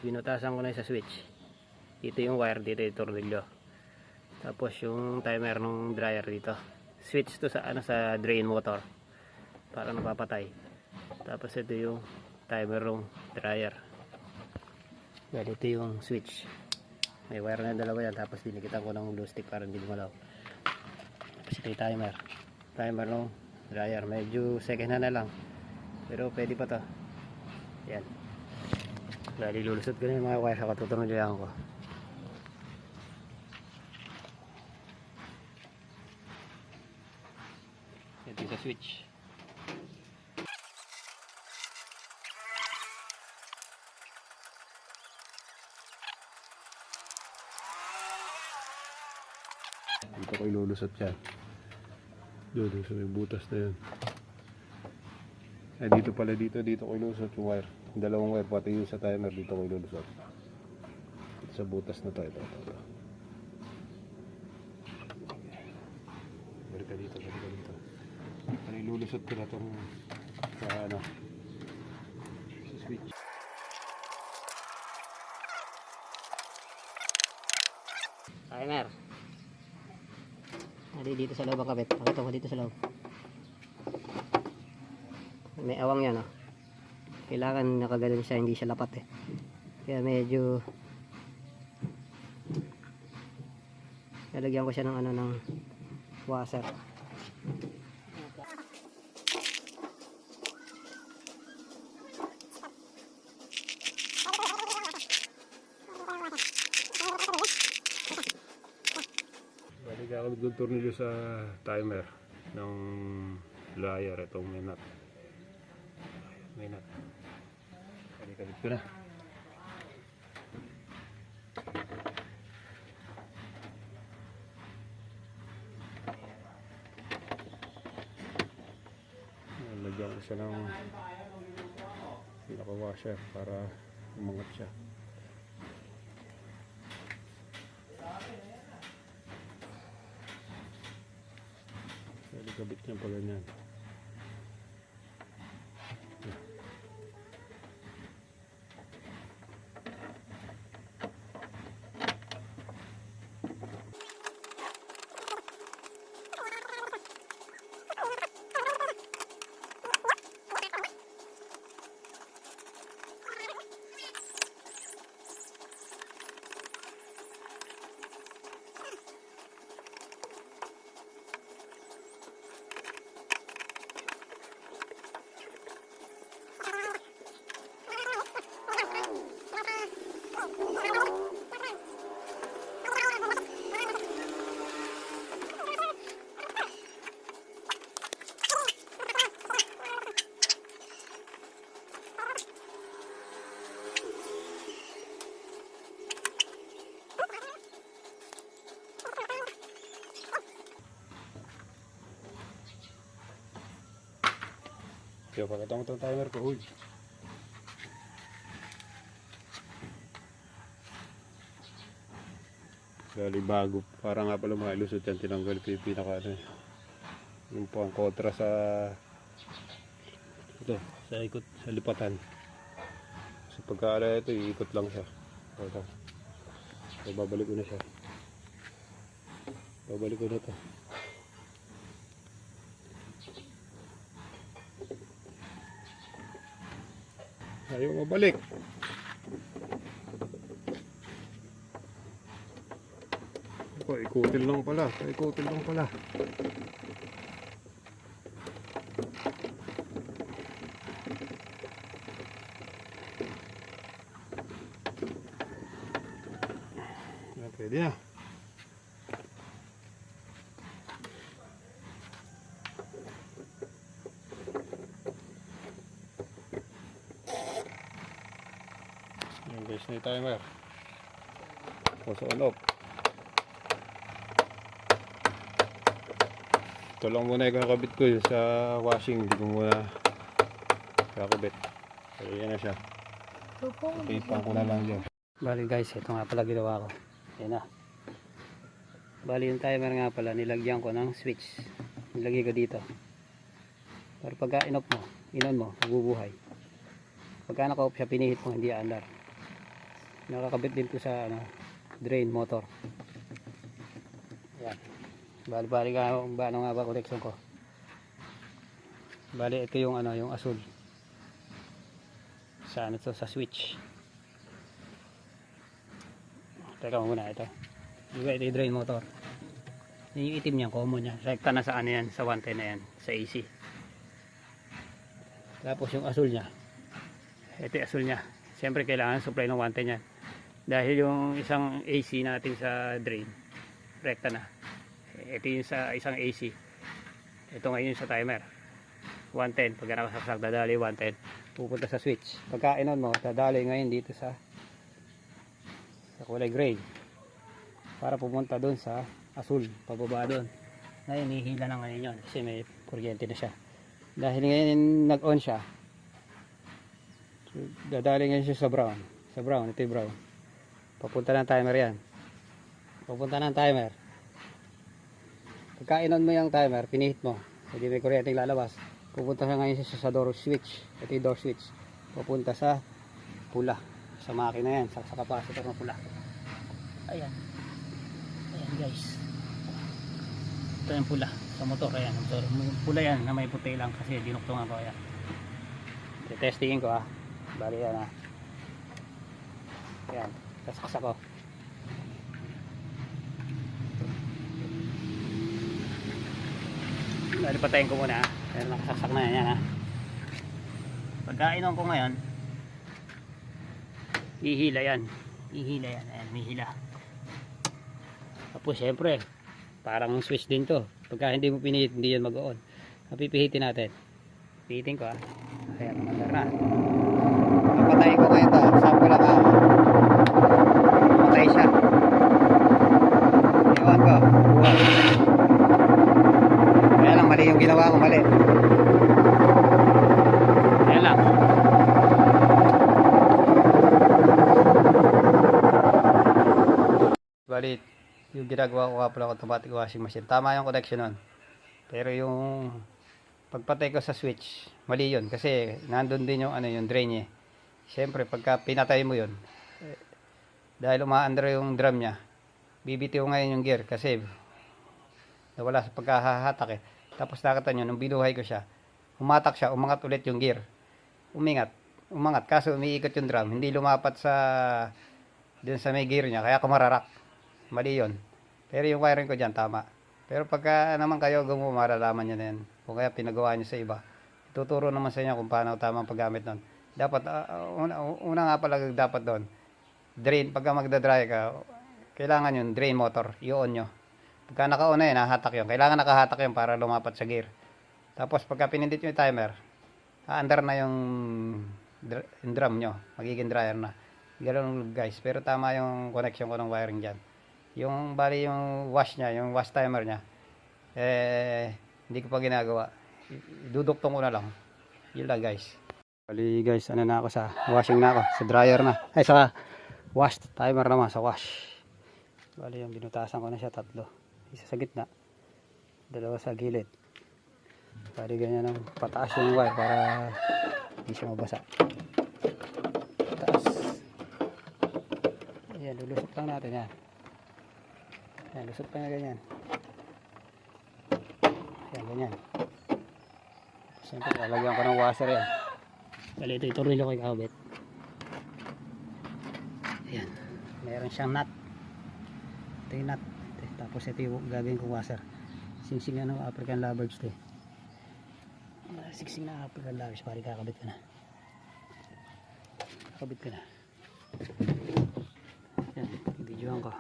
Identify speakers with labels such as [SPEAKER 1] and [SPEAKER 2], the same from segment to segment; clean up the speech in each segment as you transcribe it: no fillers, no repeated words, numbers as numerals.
[SPEAKER 1] binutasan ko na sa switch. Dito yung wire, dito yung tornilyo. Tapos yung timer ng dryer dito. Switch to sa sa drain motor para napapatay. Tapos ito yung timer ng dryer. Dito yung switch. May wire na dalawa yan. Tapos dinikitan ko ng glue stick para hindi gumalaw. Tapos ito yung timer. Timer ng dryer. Medyo second hand na lang. Pero pwede pa to. Yan. Dahil lulusot ko na yung mga wire sa katutunulan ko. Ito yung switch. Dito ko ilulusot yan. Doon sa may butas na yan. Ay dito pala dito ko ilulusot yung wire. Dalawang wire pati yung sa timer dito ko ilulusot. Dito sa butas na to. Ito. Balik ka dito. Para ilulusot ko na itong sa switch. Timer. Dito sa loob ang kabit. Pakita ko dito sa loob. May awang yan, oh. Kailangan nakagalan siya, hindi siya lapat eh. Kaya medyo lalagyan ko siya ng ng washer. Balik ako tornilyo sa timer ng dryer. Itong may nut. Kabit ko na. Lagyan ko siya ng pinaka-washer para umangat siya. Kabit niya pa ganyan. Kaya pakita mo itong timer ko. Uy. Gali bago. Para nga pala mga ilusot yan. Tinanggal ko yung pinaka yung pang kontra sa ito. Sa ikot. Sa lipatan. Kasi pagkaala ito iikot lang siya. So babalik ko na siya. Babalik ko na ito. Ayaw mabalik. Ikutin lang pala. Pwede na. Yan guys, na yung timer. Puso on off. Ito lang muna yung kakabit ko sa washing. Hindi ko muna kakabit. So yan na siya. Ipang ko na lang dyan. Bali guys, ito nga pala ginawa ko. Yan na. Bali yung timer nga pala, nilagyan ko ng switch. Nilagay ko dito. Pero pagka in-off mo, inon mo, mabubuhay. Pagka naka-off siya, pinihit mo, hindi aandar.
[SPEAKER 2] Nakakabit din po sa ano, drain motor. Ayan. Bali nga kung paano nga ba connection ko. Bali ito yung ano, yung asul. Sa ano to, sa switch. Teka muna ito. Ito yung drain motor. Yung itim niya, common niya. Rekta na sa ano yan, sa 110 na yan, sa AC. Tapos yung asul niya. Ito yung asul niya. Siyempre kailangan supply ng 110 yan. Dahil yung isang AC natin sa drain, rekta na. Ito yung sa isang AC. Ito ngayon sa timer. 110. Pag nakasaksak, dadali 110. Pupunta sa switch. Pagka inon mo, dadali ngayon dito sa kulay gray. Para pumunta doon sa asul, pababa doon. Ngayon, hihila na ngayon yun kasi may kuryente na siya. Dahil ngayon nag-on siya, so, dadali ngayon siya sa brown. Sa brown, ito yung brown. Papunta ng timer yan. Papunta ng timer. Pagka in-on mo yung timer, pinihit mo, hindi may kuryente lalabas. Pupunta siya ngayon siya sa door switch. Ito yung door switch. Papunta sa pula. Sa makina yan, sa capacitor na pula. Ayan. Ayan guys. Ito yung pula sa motor. Ayan, pula yan na may puti lang kasi dinuktungan ko. Ayan. Testingin ko ah. Bali yan ah. Ayan, kasaksak ko. Bali patayin ko muna ah. Ayan, nakasaksak na yan ah. Pagkainom ko ngayon, hihila yan. Hihila yan. Ayan, hihila. Tapos syempre, parang switch din to. Pagka hindi mo pinihit, hindi yan mag-on. Pipihitin natin. Pihitin ko ah. Ayan, mandar na. Papatayin ko ngayon to. Sample lang ah. Patay siya. Iwan ko. Buwan. Kaya lang, mali yung ginawa ko. Mali. Kaya lang. Balit. Yung ginagawa ko kapula automatic washing machine. Tama yung connection nun. Pero yung pagpatay ko sa switch, mali yun. Kasi nandun din yung, ano, yung drain niya. Siyempre, pagka pinatay mo yun, dahil umaandar yung drum niya, bibitiw ngayon yung gear. Kasi nawala sa pagkahahatak eh. Tapos nakita nyo, nung binuhay ko siya, umatak siya, umangat ulit yung gear. Umangat. Kaso umiikot yung drum. Hindi lumapat sa dun sa may gear niya. Kaya kumararak. Mali yun. Pero yung wiring ko dyan, tama. Pero pagka naman kayo gumawa, maralaman nyo na yan. Kung kaya pinagawa nyo sa iba, tuturo naman sa inyo kung paano tamang paggamit nun. Dapat, una nga pala dapat doon, drain, pagka magdadry ka, kailangan yun, drain motor, i-on nyo. Pagka naka-on na yun, nahatak yun. Kailangan nakahatak yun para lumapat sa gear. Tapos pagka pinindit nyo yung timer, aandar na yung drum nyo, magiging dryer na. Ganoon guys, pero tama yung connection ko ng wiring dyan. Yung bali yung wash nya, yung wash timer nya, hindi ko pa ginagawa. Duduktong ko na lang. Yun lang guys. Bali guys, ano na ako sa washing na ako, sa dryer na. Ay sa wash timer naman, sa wash. Bali yung binutasan ko na siya, 3. Isa sa gitna, 2 sa gilid. Bali ganyan ang pataas yung wire para hindi siya mabasa. Taas. Ayan, lulusot lang natin yan. Ayan, lusot pa na ganyan. Ayan, ganyan. Siyempre, lalagyan ko ng washer yan. Bali, ito tornilyo ko ikakabit. Ayan, meron siyang nut. Ito yung nut. Tapos ito yung gagawin kong washer. Singsing na ng African lovebirds ito. Singsing na African lovebirds. Pari kakabit ko na. Kakabit ko na. Ayan, videoan ko.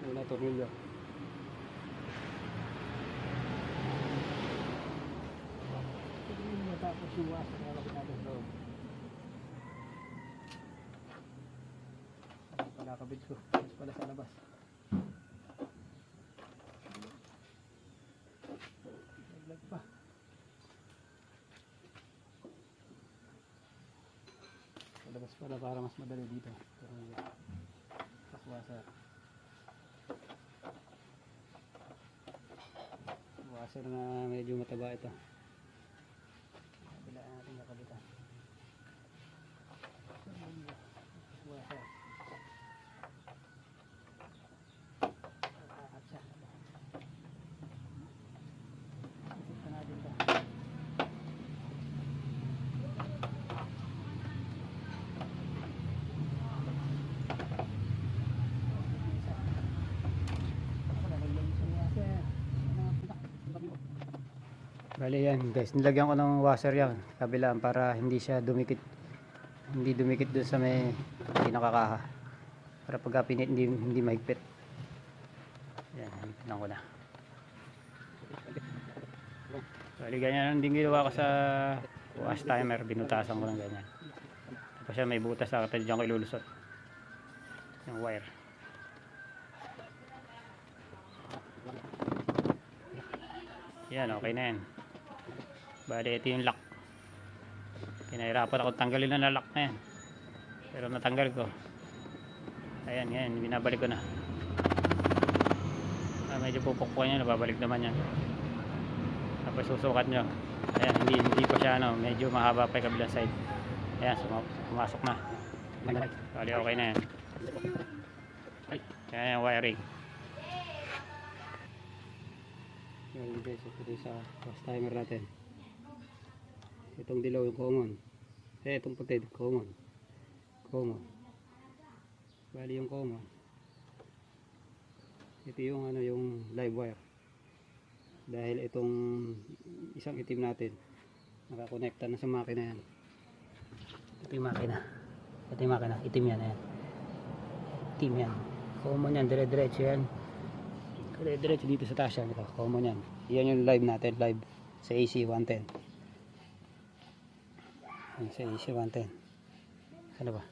[SPEAKER 2] Una tornilyo. Tapos yung washer na lapit natin sa loob. Palakabit ko. Mas pala sa labas. Naglag pa. Sa labas pala para mas madali dito. Tornilyo. washer na medyo mataba ito. Kabilaan natin kapabitan. Washer. Ito natin ito. Bali yan guys, nilagyan ko ng washer yan kabilaan para hindi siya dumikit, hindi dumikit dun sa may pinakakaha, para pagka pinit hindi mahigpit. Yan, higpitan ko na. Bali ganyan din ginawa ko sa wash timer, binutasan ko ng ganyan. Tapos siya may butas na kapag dyan ko ilulusot yung wire. Yan, okay na yan. Bali, ito yung lock. Pinahirapan ako tanggalin na lock na yan. Pero natanggal ko. Ayan, ngayon, binabalik ko na. Medyo pupukpukan nyo, nababalik naman yan. Tapos susukat nyo. Ayan, hindi pa siya, medyo mahaba pa yung kabilang side. Ayan, pumasok na. Bali, okay na yan. Ayan yung wiring. Yung guys, ito sa wash timer natin. Itong dilaw yung common. Itong puti, common. Bali yung common. Ito yung yung live wire. Dahil itong isang itim natin nakakonekta na sa makina yan. Ito yung makina. Itim yan. Ayan. Itim yan. Common yan, dire-diretso yan. Dire-diretso dito sa taas yan. Ito, common yan. Yan yung live natin, live sa AC 110. Sa AC 110. Ano ba?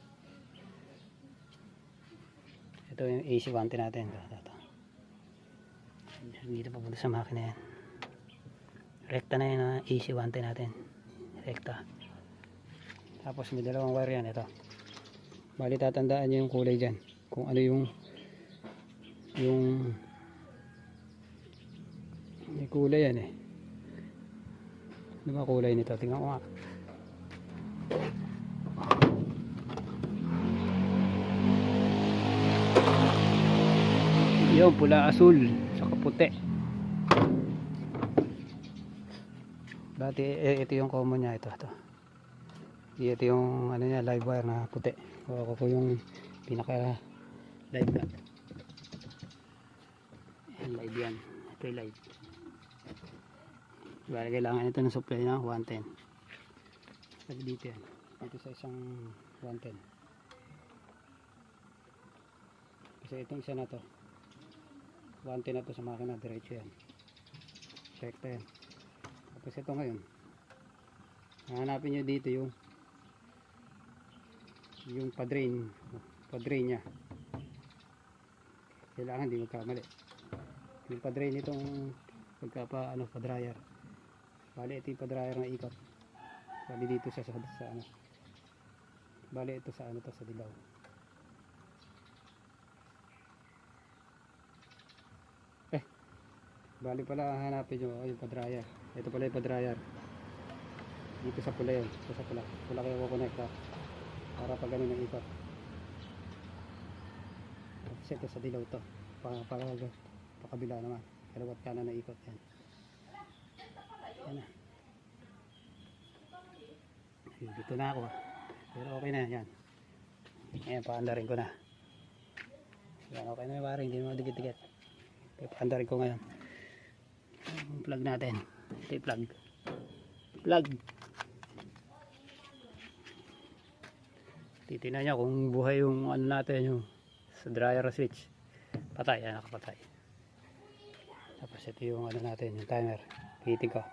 [SPEAKER 2] Ito yung AC 110 natin. Ito. Dito papunta sa makina yan. Rekta na yun AC 110 natin. Rekta. Tapos may dalawang wire yan. Ito. Bali tatandaan nyo yung kulay dyan. Kung ano yung may kulay yan eh. Ano ba kulay nito? Tingnan ko nga. Yung pula asul saka puti. Dati ito yung common niya, ito. Ito yung niya, live wire na puti. Kuha ko yung pinaka live na. Live yan. Ito yung live. Bali kailangan ito ng supply na 110. Sabi dito yan. Dito sa isang 110. Kasi itong isa na to 110 na to sa makina, diretso yan. Rekta yan. Tapos ito ngayon, hanapin nyo dito yung pa-drain nya. Kailangan hindi magkamali. Yung pa-drain itong pa-dryer. Bali ito yung pa-dryer na ikot. Bali dito sa bali ito sa sa dilaw. Bali pala hanapin nyo yung pa-dryer. Ito pala yung pa-dryer. Dito sa pula yun. Ito sa pula. Pula kayo kukonekta. Para pag ganun ng ikot. Tapos ito sa dilaw to. Pakabila naman. Kalawat kanan na ikot yan. Yan na. Dito na ako. Pero okay na yan. Ayan, paandarin ko na. Yan, okay na yung wiring. Hindi naman dikit-dikit. Paandarin ko ngayon. Plug natin. Ito yung plug. Titignan nyo kung buhay yung natin yung sa dryer switch. Patay. Yan, nakapatay. Tapos ito yung natin, yung timer. Pihitin ko.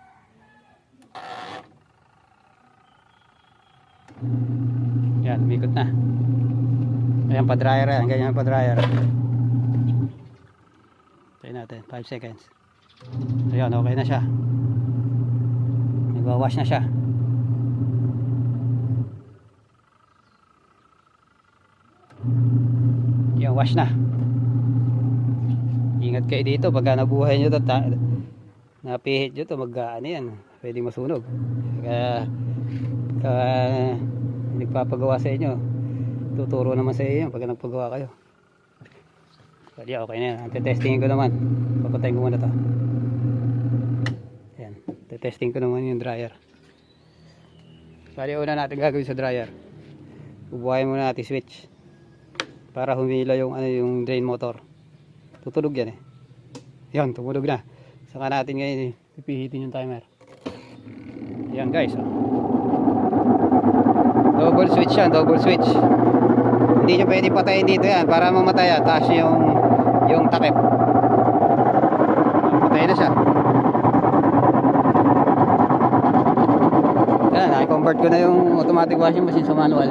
[SPEAKER 2] Yan, umikot na. Ayan pa dryer yan. Ganyan pa dryer. Tayo natin, 5 seconds. Ayan, okay na siya. Nagwawash na siya. Yan, wash na. Ingat kayo dito pagka nabuhay nyo ito. napihit dito mag-ano yan, pwedeng masunog. Kaya nagpapagawa sa inyo, tuturo naman sa inyo pag nagpagawa kayo. Kaya okay na yan, testingin ko naman, papatayin ko muna to. Yan, testing ko naman yung dryer. Kaya una natin gagawin sa dryer, bubuhayin muna natin switch para humila yung yung drain motor. Tutulog yan eh. Yan, tumulog na. Saka natin ngayon pipihitin yung timer. Yan guys, oh. Double switch yan, double switch. Hindi nyo pwede patayin dito yan para mamatay yan. Taas yung takip. Patay na siya. Yan, naki-convert ko na yung automatic washing machine sa manual.